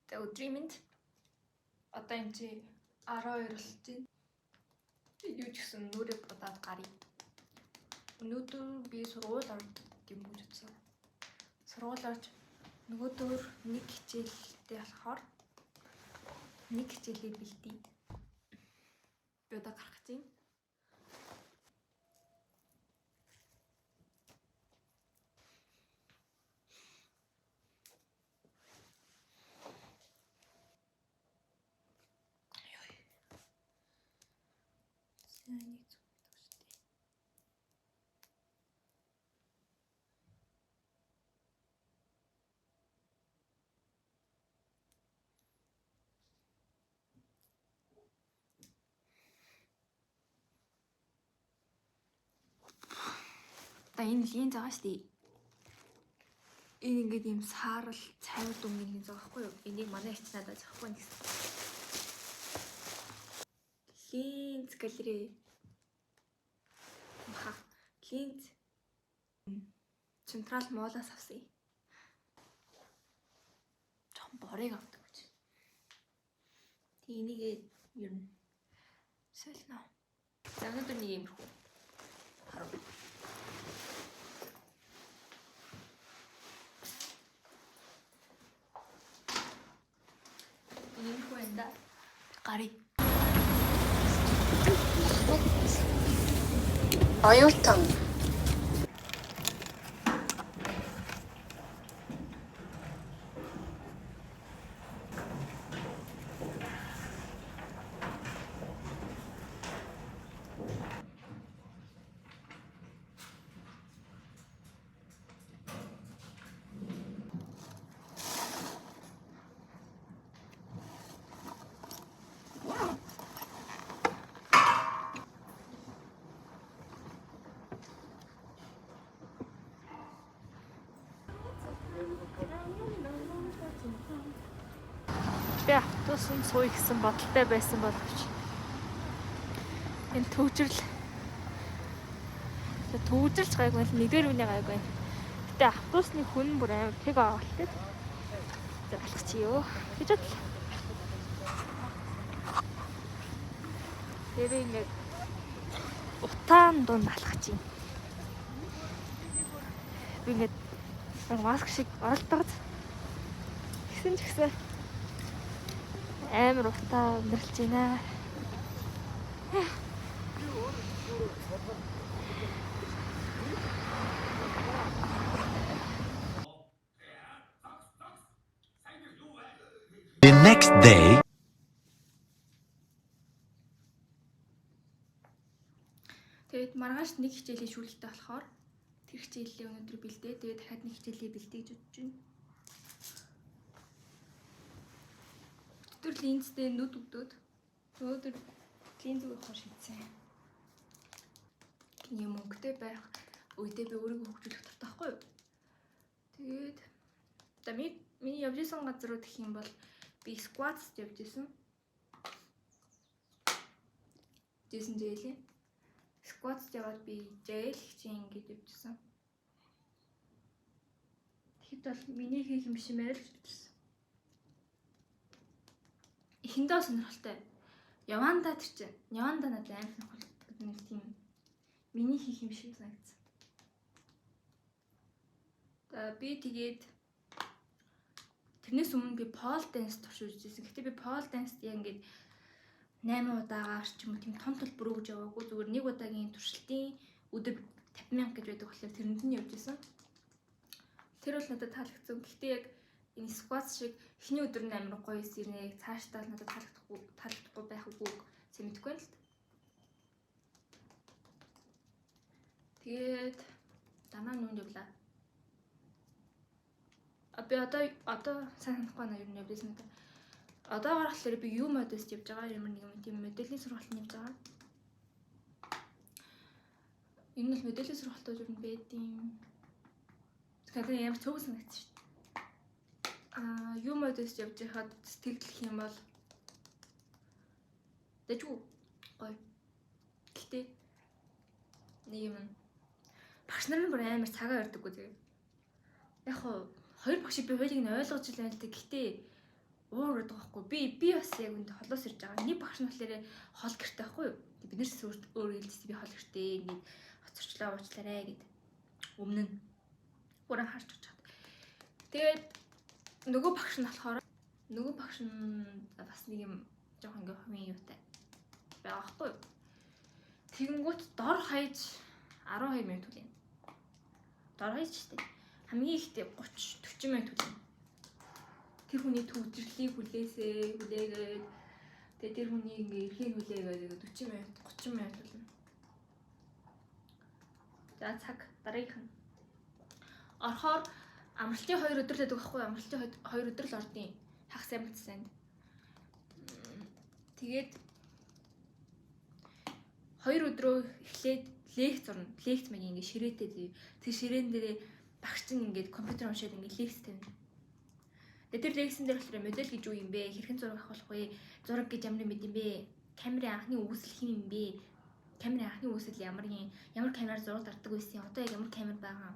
За өдрийн мэнд. Одоо энэ чи 12 болж байна. Юу ч гэсэн нүрээ будаад гарыг. Өнөөдөр би сургууль ордог юм гэж бодсон. Сургууль орж нөгөөдөр нэг хичээлтэй болохоор нэг хичээлээ бэлдээ. Би одоо гарах гэж байна. Та энэ линз байгаа шүү дээ. Энэ ингээд юм саарал цайвар дүнгийн линз байгаа байхгүй юу? Энийг манай ихч надад захгүй гэсэн. Линз галерей. Линз Централ Молоос авсан. Жохон борыг авдаг гэж. Тэг энийг ер нь солино. За өнөөдөр нэг юмрхүү. Харав. Юмрхүү энэ гарыг. Оюутан. Би автобусанд сууя гэсэн бодолтой байсан боловч энэ төвжирч гайгүй л нэгдэр үний гайгүй. Гэтэ автобусны хүн бүр амар тэг авалт. За болох чи юу гэж бодлоо. Тэр ингээд утаан дунд алхаж юм. Би ингээд маск шиг оролдоод гэсэн ч гэсэн амар утаа өндөрлж байна. The next day. Тэгээд маргааш нэг хичээлийн шүүлттэй болохоор тэр хичээлээ өнөөдөр бэлдээ. Тэгээд дахиад нэг хичээлээ бэлдээ гэж бодож байна. Өдөр линзтэй нүд өгдөөд өнөөдөр линз өгөхөөр шийдсэн. Юм өнгөтэй байх үедээ би өөрийгөө хөгжүүлэх хэрэгтэй байхгүй юу? Тэгээд за миний явж исэн газрууд гэх юм бол би squats явж исэн. Зээлээ. Squats яваад би jail хичээн ингэж явж исэн. Тэгэхэд бол миний хийх юм шимээр л хэлсэн. Эхэндээ сонирхолтой. Яванда тэр чинь. Яванда надад амар сонирхолтой нэг тийм миний хийх юм шиг санагдсан. Би тэгээд тэрнээс өмнө би pole dance туршиж үзсэн. Гэхдээ би pole dance-д яг ингээд 8 удаагаар ч юм уу тийм том төлбөр өгж яваагүй. Зүгээр нэг удаагийн туршилтын өдөр 50,000 гэж байдаг болохоор тэрэнд нь явж исэн. Тэр бол надад таалагдсан. Гэхдээ яг энэ squats шиг эхний өдөр нь амар гоё сэрнэ. Цаашдаа надад таалагдахгүй байх үгүй сэмэтгэв л. Тэгээд дараа нь нүнд явлаа. Би одоо санахгүй байна юу явж байсан гэдэг. Одоо гарахлаар би юу модест явж байгаа ямар нэг юм тийм моделийн сургалтанд явж байгаа. Энэ бол моделийн сургалтууд юу байдیں۔ Тэгэхээр ямар цөөхөн санагдсан шүү дээ. Юу модест явж хаад сэтгэлдэх юм бол дэжгүй гоё. Гэтэ нэг юм багш нар нь бүр амар цагаа өрдөггүй тэгээ. Яг хоо хоёр багшийг би хоёулыг нь ойлгож л байна л дээ. Гэтэ уур гэдэг байхгүй. Би бас яг үндэ холоос ирж байгаа. Нэг багш нь болохоор хол гэртэй байхгүй юу? Бид нэрс өөр хэлсэн би хол гэртэй ингээд хоцорчлаа уучлаарай гэд. Өмнө нь бүрэн харж байгаа. Тэгээд нөгөө багш нь болохоор нөгөө багш нь бас нэг юм жоохон ингээ хувийн юутай байгаа байхгүй юу? Тэгэнгүүт дор хаяж 12 минут хүлээн. Дор хаяж штэ. Хамгийн ихтэй 30 40 минут хүлээн. Тэр хүний төвчрлийг хүлээгээд тэгээ тэр хүний ингээ эрхийг хүлээгээд 40 минут 30 минут болно. За цаг дараагийнх нь. Орохоор амралтын 2 өдөр л байдаг байхгүй юу? Амралтын 2 өдөр л ордیں۔ Хагас амралтсанд. Тэгээд 2 өдрөө эхлээд лекц орно. Лекц маань ингээ ширээтэй зүй. Тэр ширээн дээрээ багш чинь ингээд компьютер уншаад ингээ лекц тавина. Тэгээд тэр лекцэн дээр болохоор модель гэж юу юм бэ? Хэрхэн зураг авах вэ? Зураг гэж ямар юм бэ? Камерын анхны үүсэл хэм юм бэ? Камерын анхны үүсэл ямар камераар зураг дарддаг байсан? Одоо яг ямар камер байгаа?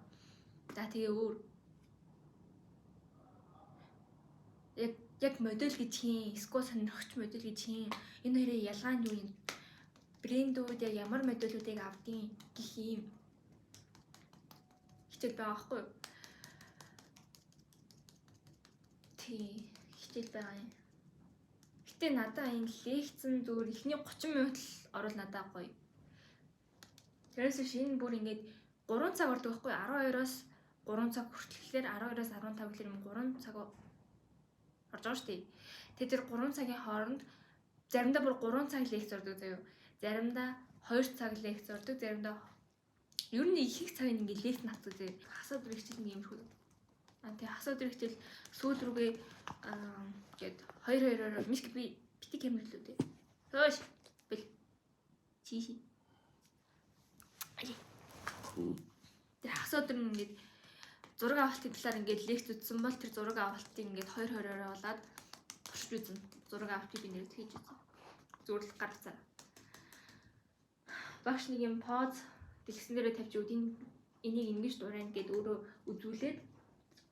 За тэгээ өөр яг модель гэж хин, эсвэл сонирхогч модель гэж хин. Энэ хоёрын ялгаа нь юу юм? Брэндүүд яг ямар модулуудыг авдیں۔ Гэх юм хичээл байгаа байхгүй юу? Хичээл байгаа юм. Гэтэ надаа энэ лекцэн зүгээр эхний 30 минут л орол надаа гоё. Тэрээс шинэ бүр ингээд 3 цаг ордог байхгүй юу? 12-оос 3 цаг хүртэлхлээр 12-оос 15 гэхэлэр 3 цаг орж байгаа шүү дээ. Тэгээд тэр 3 цагийн хооронд заримдаа бүр 3 цаг лекц ордог заяа. Заримдаа 2 цаг лекц ордог, заримдаа ер нь их цагийн ингээд лекц навдаг заяа. Хасаа өдөр хичээл нэг юм шүү. Тэгээ хасаа өдөр хичээл сүүл рүүгээ гээд 2-2-оор миск би бити камер л үү дээ. Хөөш бэл чиши. Тэр хасаа өдөр ингээд зураг авалтын талаар ингээд лекц үзсэн бол тэр зураг авалтыг ингээд 2-2-оор болоод туршиж үзнэ. Зураг авалтыг би нэрд хийж үзнэ. Зүгээр л гарцаа. Багш нэг юм поз дэлгэсэн дээрээ тавьж үдийн энийг ингэж дурайна гэд өөрөө үзүүлээд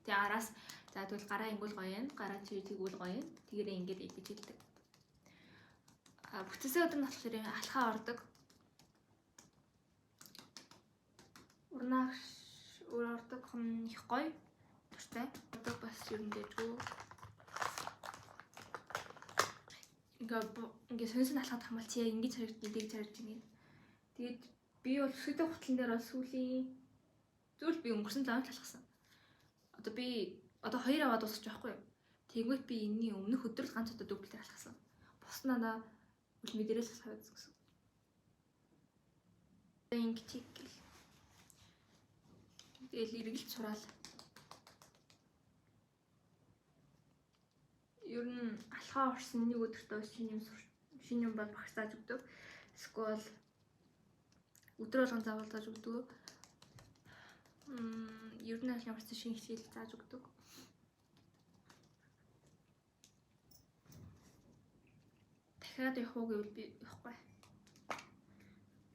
тэгээ араас за тэгвэл гараа ингүүл гоё юм. Гараа чи тэгвэл гоё юм. Тэгээрээ ингэж идэж хэлдэг. Бүтцээ өдөр нь болохоор алхаа ордог. Урнаагш ордог хон их гоё. Туртай. Одоо бас ер нь дэжгүй. Ингээ сонсон алхаад хамгаал чи яг ингэж харагдаж байна. Тэгээд би бол өсгөдөг хутлан дээр бол сүүлийн зүйл би өнгөрсөн 7 хоног алхсан. Одоо 2 аваад дуусчих жоохгүй юу? Тэгмэт би энэний өмнөх өдөр л ганц удаа дүүплээр алхсан. Бус надаа үл мэдэрэл алхах гэсэн. Ингэж гэл. Тэгэл эргэлж сураал. Ер нь алхаа орсон нэг өдөртөө шинэ юм бол багш зааж өгдөг. Эсвэл өдөр болгон заавал зааж өгдөг. Ер нь ямар ч шинэ хичээл зааж өгдөг. Дахиад явах уу гэвэл би явахгүй.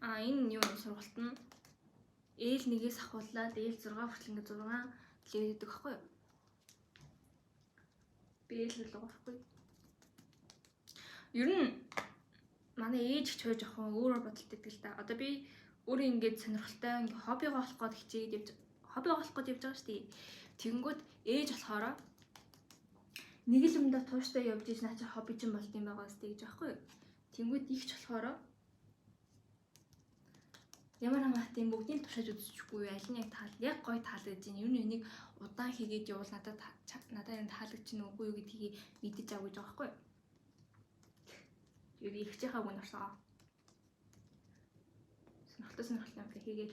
Энэ юу сургалт нь ээл нэгээс ахуулаад ээл 6 хүртэл ингээ 6 левел гэдэг байхгүй юу? Би ээл рүү орохгүй. Ер нь манай ээж ч хойж авах өөрөөр бодолтой гэдэг л да. Одоо би өөрөө ингээд сонирхолтой ингээ хоббигоо олох гээд хичээгээд явж байгаа шүү дээ. Тэгэнгүүт ээж болохоор нэг л юмдаа тууштай явж иж наа чи хобби чинь болд юм байгаа сте гэж байхгүй юу? Тэгэнгүүт ихч болохоор ямар хамаатай бүгдийг туршиж үзчихгүй аль нь яг гой таалагдж байна. Юу нэг удаан хийгээд явуул надад энэ таалагдж байна үгүй юу гэдгийг мэдэж авах гэж байгаа байхгүй юу? Тэгээд ихчийнхаа үн орсоо. Сонирхолтой юм хийгээд гэж.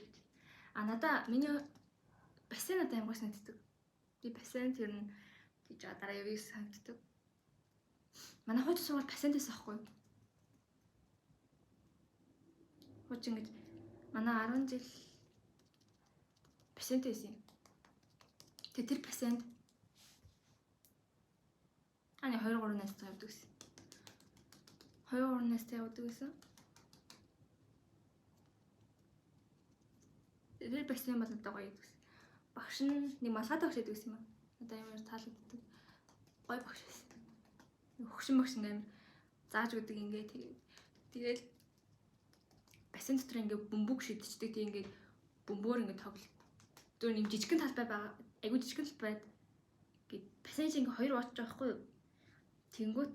Надаа миний бассейн надад ямгаас мэддэг. Би бассейн тэр нь гэж дараа явъя санагддаг. Манай хууч сургууль бассейнээс авахгүй юу? Хууч ингэж манай 10 жил бассейнтэй байсан юм. Тэр бассейнд 2-3 настай явдаг гэсэн. 2-3 настай явдаг гэсэн. Тэр бассейн бол надад гоё гэсэн. Багш нь нэг малгайтай багш байдаг гэсэн юм аа. Надад ямар таалагддаг. Гоё багш байсан. хөгшин багшин амир зааж өгдөг ингээ тэгээд бассейн дотор ингээ бөмбөг шидчихдэг тийм ингээ бөмбөөр ингээ тоглолт. Зүгээр нэг жижигхэн талбай байгаа. Айгу жижигхэн талбайд ингээ бассейн шиг ингээ хоёр ууч байгаа хгүй юу? Тэнгүүт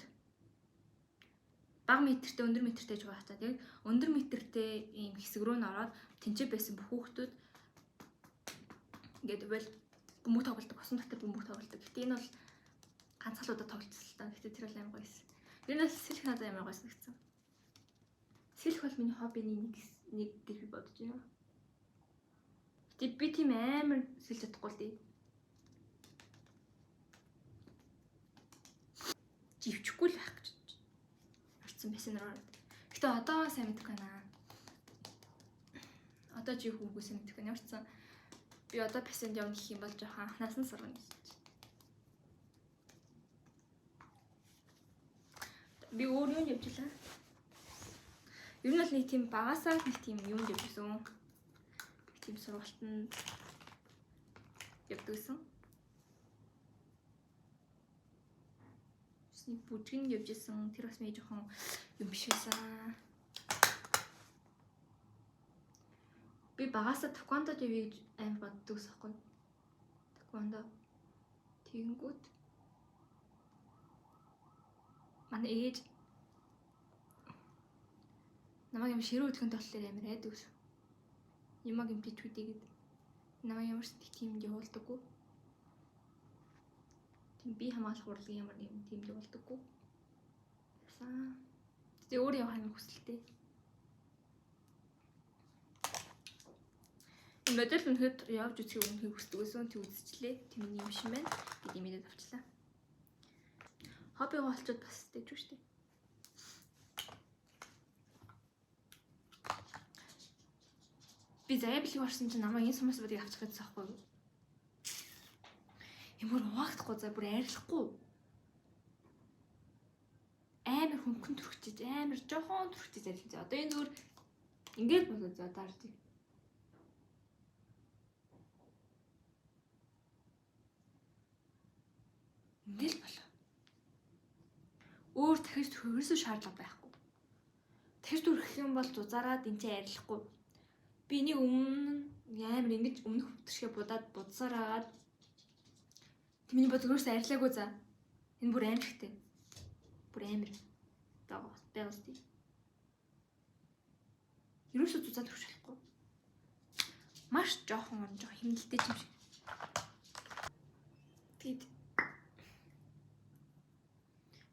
бага метртэй өндөр метртэй ч байгаа та. Тэгээд өндөр метртэй ийм хэсэг рүү н ороод тэнцээ байсан бүх хүүхдүүд ингээд бол бөмбөг тоглолдог, усан дотор бөмбөг тоглолдог. Гэтэ энэ бол ганцхан удаа тоглолцсон л та. Гэтэ тэр бол амар гоё байсан. Ер нь бол сэлэх надад амар гоё санагдсан. Сэлэх бол миний хоббиний нэг гэж би бодож байна. Гэтэ би тийм амар сэлж чадахгүй л дээ. Живчихгүй л байх гэж орцсон байсан нэр. Гэтэ одоо сайн мэдэх байна. Одоо чи хүүгөө сайн мэдэх байна. Ямарчсан би одоо пасенд явна гэх юм бол жоохон анхнаас нь сургана гэж. Би өөр юм явуулаа. Ер нь бол нэг тийм багасаа нэг тийм юм явуулсан. Нэг тийм сургалтанд явдагсан. Нэг бүжгэн явж исэн. Тэр бас мэй жоохон юм биш байсан. Би багасаа таквондод явъя гэж амар боддог сахгүй. Таквондо. Тэгэнгүүт манай ээж намайг юм ширүү өдгөнд болохоор амар айдаг ус. Ямаг юм бичвэдэгэд намайг ямар ч тийм явуулдаггүй. Тийм би хамгаалах урлагийн ямар юм тийм явуулдаггүй. Ясаа. Тэгээ өөр явах юм хүсэлтэй. Модель өнөхөд явж үзэх үнэхээр хүсдэг байсан. Тэг үзчихлээ. Тийм юм шиг байна. Бид имэдэд авчлаа. Хобби голчод бас дэвж шүү дээ. Би заяа бэлэг орсон чинь намайг энэ сумаас бодыг авчих гэсэн байхгүй юу? Ямар угаагдахгүй за бүр арилахгүй. Амар хөнгөн төрчихөж амар жоохон төрчихөж арилж. Одоо энэ зүгээр ингээд болоо за даардаг. Ингээл болоо. Өөр дахиж төрөхөөс шаардлага байхгүй. Дахиж төрөх юм бол зузаараад энэ чинь арилахгүй. Би энийг өмнө амар ингэж өмнөх хөвтөршгэ будаад будсараад тэмний бодгоос арилаагүй за. Энэ бүр амар ихтэй. Бүр амар. Байгаас тий. Ерөөсөө зузаад төрөх шалахгүй. Маш жоохон хэмнэлтэй юм шиг. Тэгэд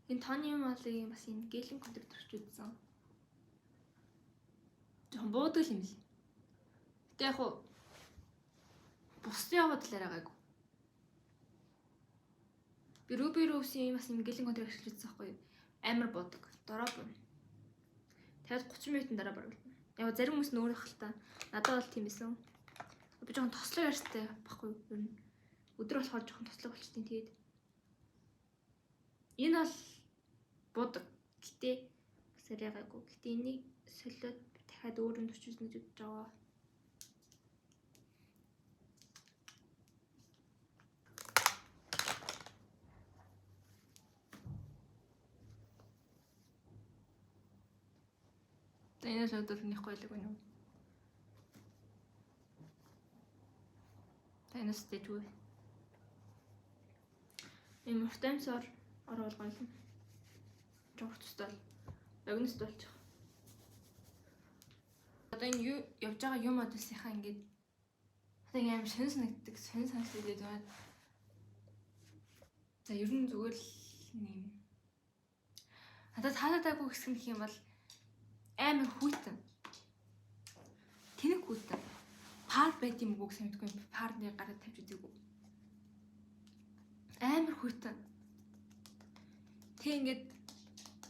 энэ тооны юм алыг бас энэ гейлинг контакт төрч үзсэн. Жохон буудаг юм л. Гэтэ яг хуу бусдын яваад талаар байгаагүй. Би Ruby Rose-ийн бас энэ гейлинг контакт ашиглаж үзсэн байхгүй юу? Амар буудаг. Дороо бууна. Тэгээд 30 минутын дараа барагдана. Яг зарим хүмүүс нь өөр их л та. Надад бол тийм байсан. Би жоохон тослог ярьстай байхгүй юу? Ер нь өдөр болохоор жоохон тослог болчтیں۔ Тэгээд энэ бол буудаг. Гэтэ бас арайгаагүй. Гэтэ энийг солиод дахиад өөрөнд өчүүлнэ гэж бодож байгаа. Энэ л өдөр нэг гойлог байна уу? Танаас дэжгүй. Энэ мөртэмсор орвол гойлно. Жогт тустай. Ягнас болж байгаа. Одоо энэ юу явж байгаа юм одсынхаа ингээд одоо ингэ амар сонь санагддаг, сонь санагддаг байна. За ер нь зүгээр л юм. Надад таалагдаагүй хэсэг нөх юм бол амар хүйтэн. Тэнэг хүйтэн. Пар байт юм уу гэсэн мэдгүй парны гараад тавьж үзээгүй. Амар хүйтэн. Тэг ингээд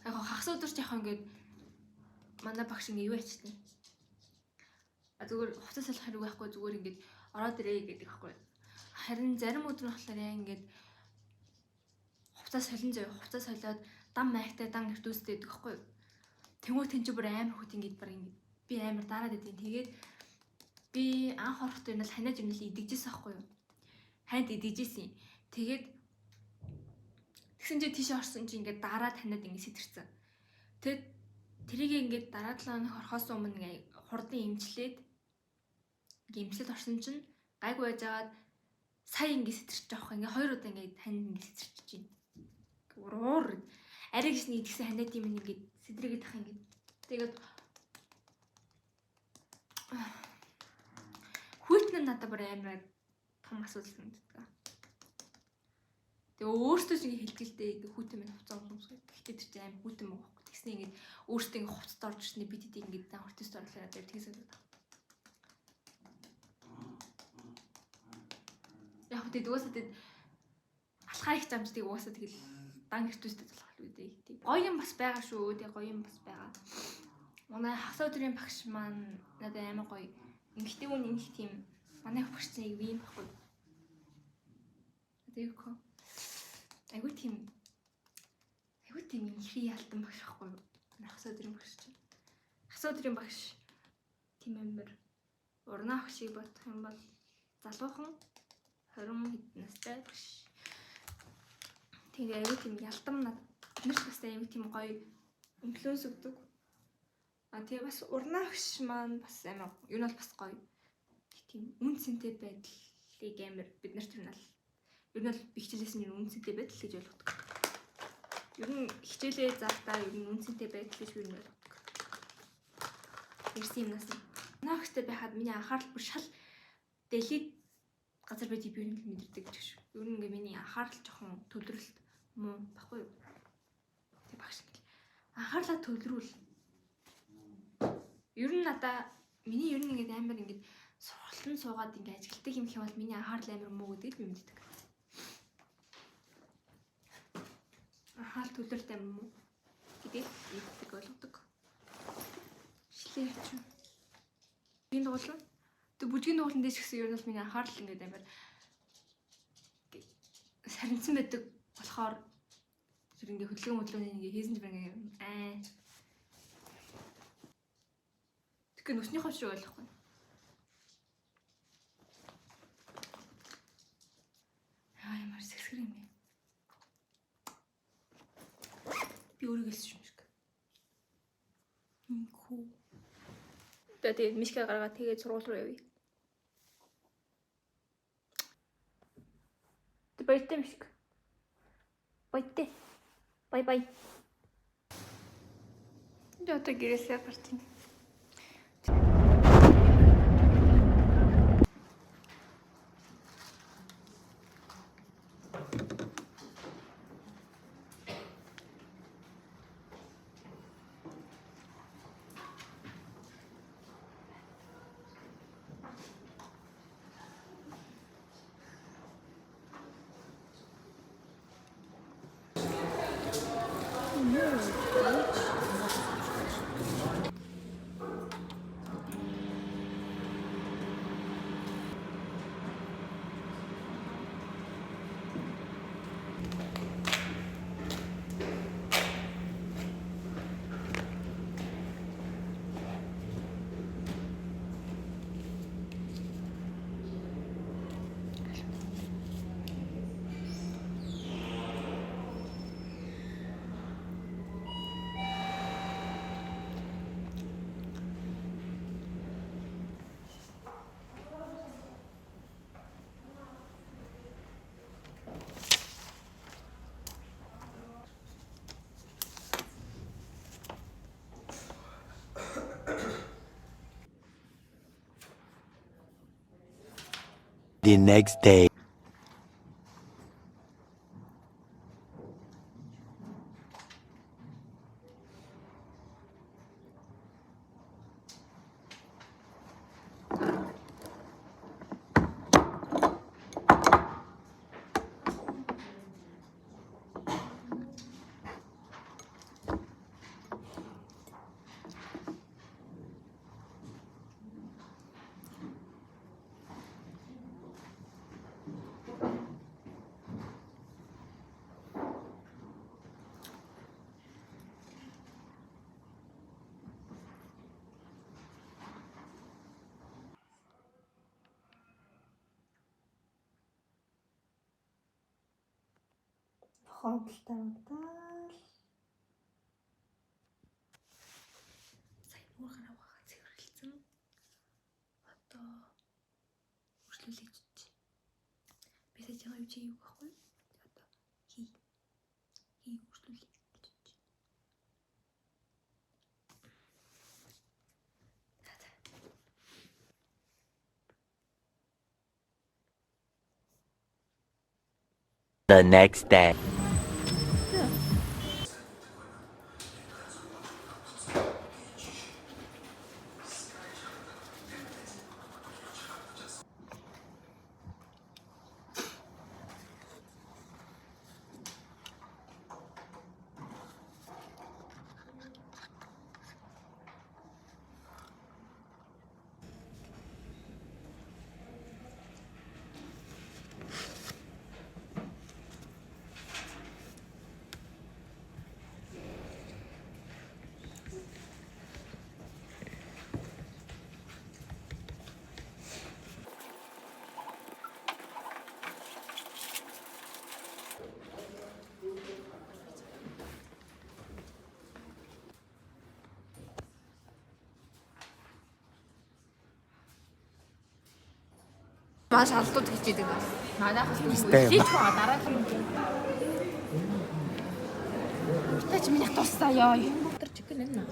яг хагас өдөрч яхаа ингээд манай багш ингээ юу ячтیں۔ Зүгээр хувцас салах хэрэг байхгүй зүгээр ингээд ороод ирээ гэдэг байхгүй. Харин зарим өдөр нь болохоор яа ингээд хувцас солин заяа хувцас солиод дам майхтай дан эрдүүстэй гэдэг байхгүй. Тэнгуү тэн чи бүр амар хөт ингээд баг ингээд би амар дараад идэв. Тэгээд би анх орохтой юм бол ханиад юм л идэгжсэн байхгүй юу? Ханд идэгжсэн. Тэгээд Тэгсэн чи тийш орсон чи ингээд дараа таньд ингээд сэтэрсэн. Тэгэд тэрийг ингээд дараа 7 хоног орохоос өмнө ингээд хурдан имжлээд имжлээд орсон чинь гайгүй байжгаад сая ингээд сэтэрч байгаа ингээ 2 удаа ингээд тань ингээд сэтэрч чинь. Уруур арай гисний идгсэн ханаад юм ингээд сэдрэгээд тах ингээд. Тэгээд хүйтэн надад бүр амар том асуудал санагддаг. Тэгээ өөртөө ч ингэ хэлтгэлтэй хүйтэн минь хувцас уусгах. Гэхдээ тэр чинь амар хүйтэн байгаа байхгүй. Тэгснэ ингэ өөртөө ингэ хувцасд орж ирснэ бид хэд ингэ хортост орлоо дээр тэгээс санагдав. Яг тэгээд уусаа тэгээд алхаа их замжтыг уусаа тэгэл дан гэртүүстэй залах л үүдээ. Тэг гоё юм бас байгаа шүү. Тэг гоё юм бас байгаа. Манай хагас өдрийн багш маань надад амар гоё. Эмэгтэй хүн нэг тийм манай багш чинь яг ийм байхгүй. Тэгэхгүй. Айгуу тийм ихий ялдан багш байхгүй. Хагас өдрийн багш чинь. Хагас өдрийн багш тийм амар урнаа багшийг бодох юм бол залуухан 20 хэд настай багш. Тэгээ айгуу тийм ялдан надад бас айгуу тийм гоё инфлюенс өгдөг. Тэгээ бас урнаа багш маань бас амар юу нь бол бас гоё. Тийм үн цэнтэй байдлыг амар бид нарт юу нь бол бихжлээс нь үн цэнтэй байдал гэж ойлгодог. Ер нь хичээлээ заалтаа ер нь үн цэнтэй байдал гэж юу нь ойлгодог. Ирсэн юмнаас урнаа багштай байхад миний анхаарал бүр шал дэлхийд газар байдгийг би юу нь мэдэрдэг гэж шүү. Ер нь ингээ миний анхаарал жоохон төвлөрөлт муу баггүй юу. Тэг багш ингээл анхаарлаа төвлөрүүл. Ер нь надаа миний ер нь ингээд амар ингээд сургалтанд суугаад ингээд ажилтдаг юм хэвэл миний анхаарал амар муу гэдгийг би мэддэг. Анхаарал төвлөрөлт амар муу гэдгийг мэддэг ойлгодог. Шилээ явчих. Биний дугуулна. Тэг бүжгийн дугуулн дэж гисэн ер нь бол миний анхаарал ингээд амар сарнцсан байдаг болохоор тэр ингээд хөдөлгөөн ингээд хийсэн чинь ингээд тэгэхээр нүсний хов шиг ойлгохгүй. Ямар сэгсгэр юм бэ? Би өөрийгөө хэлсэн юм шиг. Хүү. Тэгээд мишка гаргаад тэгээд сургууль руу явъя. Тэ баяртай мишка. Баяртай. Бай. Яа та гэрээсээ гарч ийн. The next day. Хоолтой удаал. Сайн уухаараа ухаа цэвэрлсэн. Одоо үргэлжлүүлж чи. Би сая чамаа юу чи юу гэхгүй. Одоо хий үргэлжлүүлээ. The next day. Маш алдууд гэж идэг бас. Манайхаас Өстэй юм. хийж байгаа дараагийн юм. Тэч миний тусаа ёо. Тэр чикен энэ наа.